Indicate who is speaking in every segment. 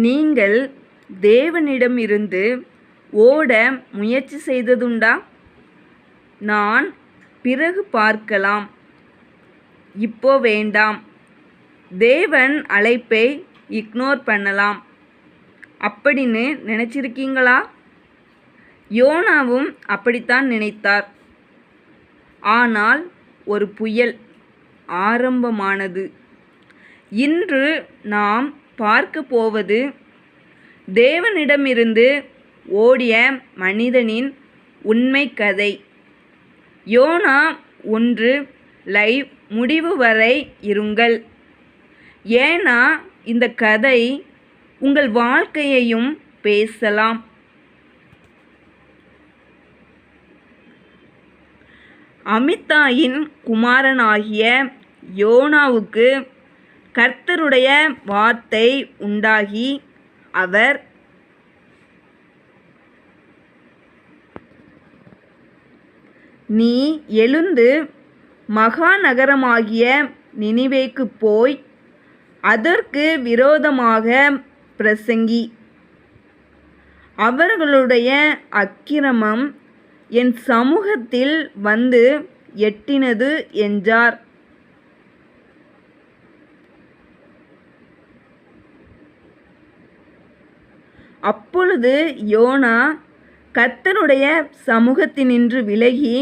Speaker 1: நீங்கள் தேவனிடமிருந்து ஓட முயற்சி செய்ததுண்டா? நான் பிறகு பார்க்கலாம், இப்போ வேண்டாம். தேவன் அழைப்பை இக்னோர் பண்ணலாம் அப்படின்னு நினச்சிருக்கீங்களா? யோனாவும் அப்படித்தான் நினைத்தார். ஆனால் ஒரு புயல் ஆரம்பமானது. இன்று நாம் பார்க்க போவது தேவனிடமிருந்து ஓடிய மனிதனின் உண்மை கதை. யோனா 1 லைவ் முடிவு வரை இருங்கள். ஏன்னா இந்த கதை உங்கள் வாழ்க்கையையும் பேசலாம். அமித்தாயின் குமாரனாகிய யோனாவுக்கு கர்த்தருடைய வார்த்தை உண்டாகி அவர், நீ எழுந்து மகாநகரமாகிய நினிவேக்குப் போய் அதற்கு விரோதமாக பிரசங்கி. அவர்களுடைய அக்கிரமம் என் சமூகத்தில் வந்து எட்டினது என்றார். அப்பொழுது யோனா கர்த்தருடைய சமூகத்தினின்று விலகி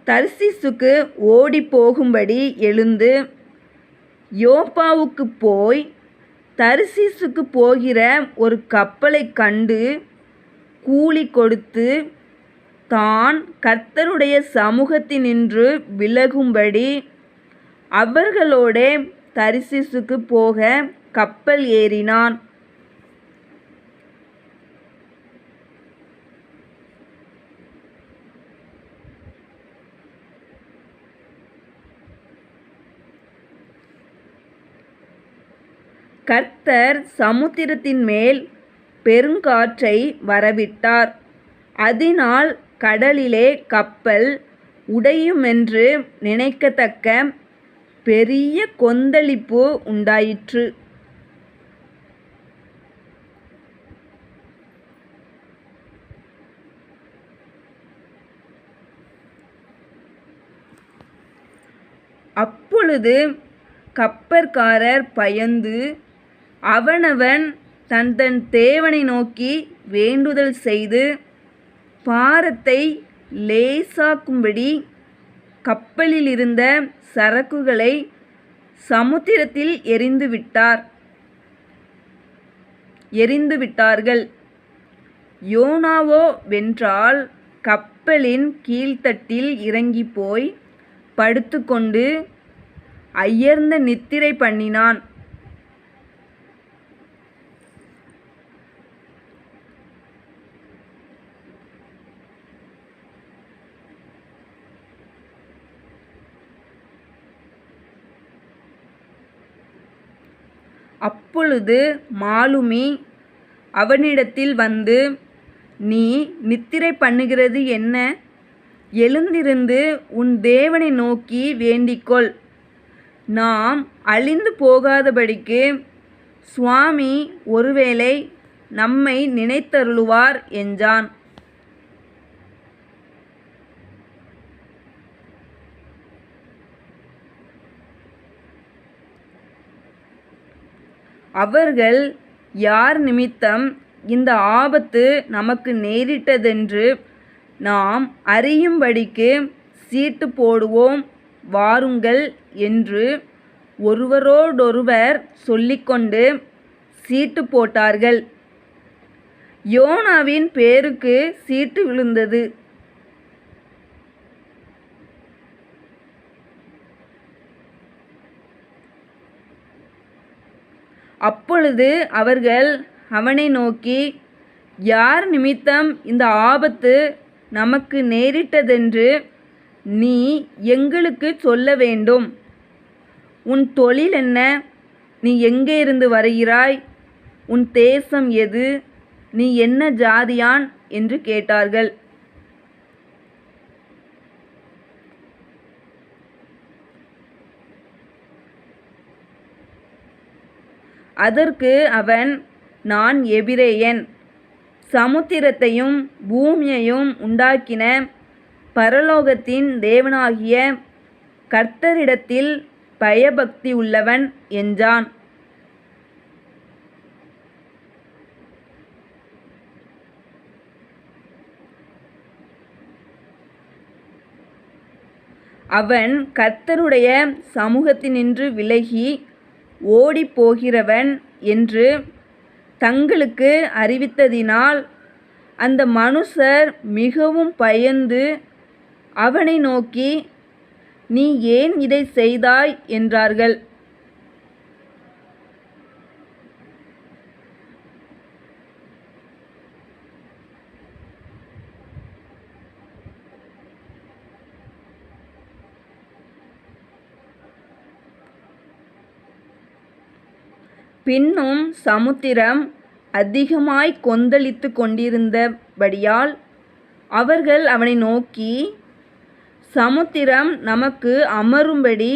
Speaker 1: தர்சீசுக்கு ஓடிப்போகும்படி எழுந்து யோப்பாவுக்கு போய் தர்சீசுக்கு போகிற ஒரு கப்பலைக் கண்டு கூலி கொடுத்து தான் கர்த்தருடைய சமூகத்தினின்று விலகும்படி அவர்களோடே தர்சீசுக்கு போக கப்பல் ஏறினான். கர்த்தர் சமுத்திரத்தின் மேல் பெருங்காற்றை வரவிட்டார். அதனால் கடலிலே கப்பல் உடையுமென்று நினைக்கத்தக்க பெரிய கொந்தளிப்பு உண்டாயிற்று. அப்பொழுது கப்பற்காரர் பயந்து அவனவன் தன் தன் தேவனை நோக்கி வேண்டுதல் செய்து பாரத்தை லேசாக்கும்படி கப்பலிலிருந்த சரக்குகளை சமுத்திரத்தில் எறிந்துவிட்டார்கள். யோனாவோ வென்றால் கப்பலின் கீழ்த்தட்டில் இறங்கிப்போய் படுத்துக்கொண்டு அயர்ந்த நித்திரை பண்ணினான். அப்பொழுது மாலுமி அவனிடத்தில் வந்து, நீ நித்திரை பண்ணுகிறது என்ன? எழுந்திருந்து உன் தேவனை நோக்கி வேண்டிக்கொள். நாம் அழிந்து போகாதபடிக்கு சுவாமி ஒருவேளை நம்மை நினைத்தருளுவார் என்றான். அவர்கள் யார் நிமித்தம் இந்த ஆபத்து நமக்கு நேரிட்டதென்று நாம் அறியும்படிக்கு சீட்டு போடுவோம் வாருங்கள் என்று ஒருவரோடொருவர் சொல்லிக்கொண்டு சீட்டு போட்டார்கள். யோனாவின் பேருக்கு சீட்டு விழுந்தது. அப்பொழுது அவர்கள் அவனை நோக்கி, யார் நிமித்தம் இந்த ஆபத்து நமக்கு நேரிட்டதென்று நீ எங்களுக்குச் சொல்ல வேண்டும். உன் தொழில் என்ன? நீ எங்கே இருந்து வருகிறாய்? உன் தேசம் எது? நீ என்ன ஜாதியான் என்று கேட்டார்கள். அதற்கு அவன், நான் எபிரெயன், சமுத்திரத்தையும் பூமியையும் உண்டாக்கின பரலோகத்தின் தேவனாகிய கர்த்தரிடத்தில் பயபக்தி உள்ளவன் என்றான். அவன் கர்த்தருடைய சமூகத்தினின்று விலகி ஓடிப்போகிறவன் என்று தங்களுக்கு அறிவித்ததினால் அந்த மனுஷர் மிகவும் பயந்து அவனை நோக்கி, நீ ஏன் இதை செய்தாய் என்றார்கள். பின்னும் சமுத்திரம் அதிகமாய் கொந்தளித்து கொண்டிருந்தபடியால் அவர்கள் அவனை நோக்கி, சமுத்திரம் நமக்கு அமரும்படி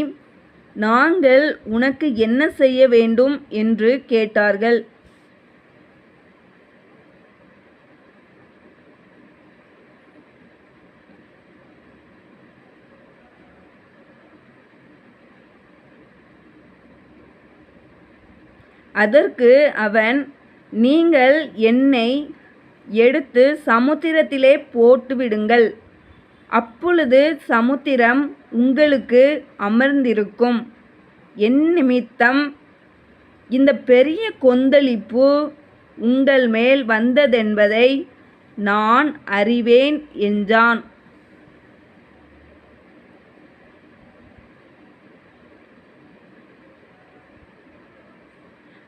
Speaker 1: நாங்கள் உனக்கு என்ன செய்ய வேண்டும் என்று கேட்டார்கள். அதற்கு அவன், நீங்கள் என்னை எடுத்து சமுத்திரத்திலே போட்டுவிடுங்கள், அப்பொழுது சமுத்திரம் உங்களுக்கு அமர்ந்திருக்கும். என் நிமித்தம் இந்த பெரிய கொந்தளிப்பு உங்கள் மேல் வந்ததென்பதை நான் அறிவேன் என்றான்.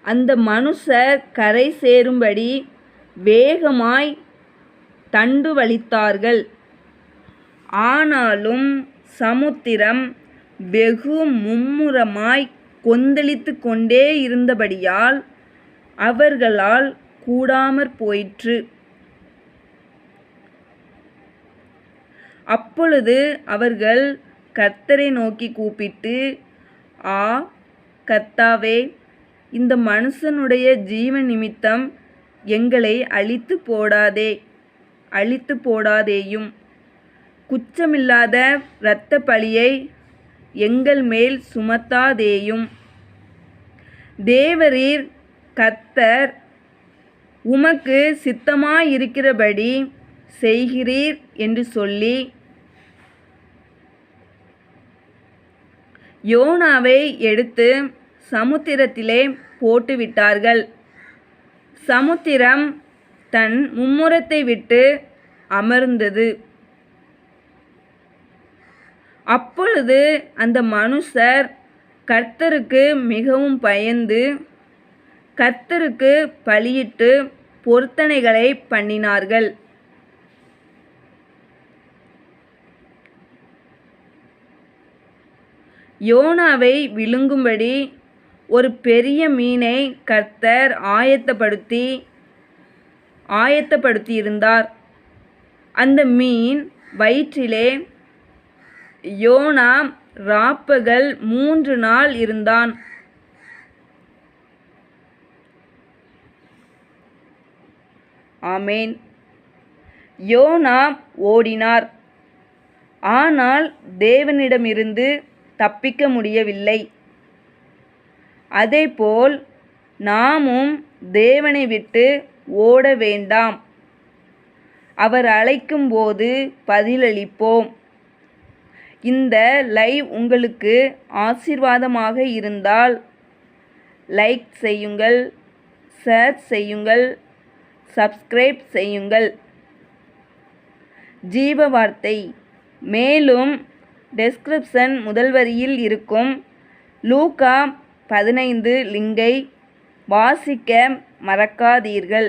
Speaker 1: அந்த மனுஷர் கரை சேரும்படி வேகமாய் தண்டு வலித்தார்கள். ஆனாலும் சமுத்திரம் வெகு மும்முரமாய் கொந்தளித்து கொண்டே இருந்தபடியால் அவர்களால் கூடாமற் போயிற்று. அப்பொழுது அவர்கள் கர்த்தரை நோக்கி கூப்பிட்டு, ஆ கர்த்தாவே, இந்த மனுஷனுடைய ஜீவ நிமித்தம் எங்களை அழித்து போடாதேயும், குற்றமில்லாத இரத்த பழியை எங்கள் மேல் சுமத்தாதேயும். தேவரீர் கர்த்தர் உமக்கு சித்தமாயிருக்கிறபடி செய்கிறீர் என்று சொல்லி யோனாவை எடுத்து சமுத்திரத்திலே போட்டுவிட்டார்கள். சமுத்திரம் தன் மும்முரத்தை விட்டு அமர்ந்தது. அப்பொழுது அந்த மனுஷர் கர்த்தருக்கு மிகவும் பயந்து கர்த்தருக்கு பலியிட்டு பொருத்தனைகளை பண்ணினார்கள். யோனாவை விழுங்கும்படி ஒரு பெரிய மீனை கர்த்தர் ஆயத்தப்படுத்தியிருந்தார். அந்த மீன் வயிற்றிலே யோனா ராப்பகல் 3 நாள் இருந்தான். ஆமேன். யோனா ஓடினார், ஆனால் தேவனிடமிருந்து தப்பிக்க முடியவில்லை. அதேபோல் நாமும் தேவனை விட்டு ஓட வேண்டாம். அவர் அழைக்கும்போது பதிலளிப்போம். இந்த லைவ் உங்களுக்கு ஆசீர்வாதமாக இருந்தால் லைக் செய்யுங்கள், ஷேர் செய்யுங்கள், சப்ஸ்கிரைப் செய்யுங்கள். ஜீவ வார்த்தை. மேலும் டெஸ்கிரிப்ஷன் முதல் வரியில் இருக்கும் லூக்கா 15 லிங்கை வாசிக்க மறக்காதீர்கள்.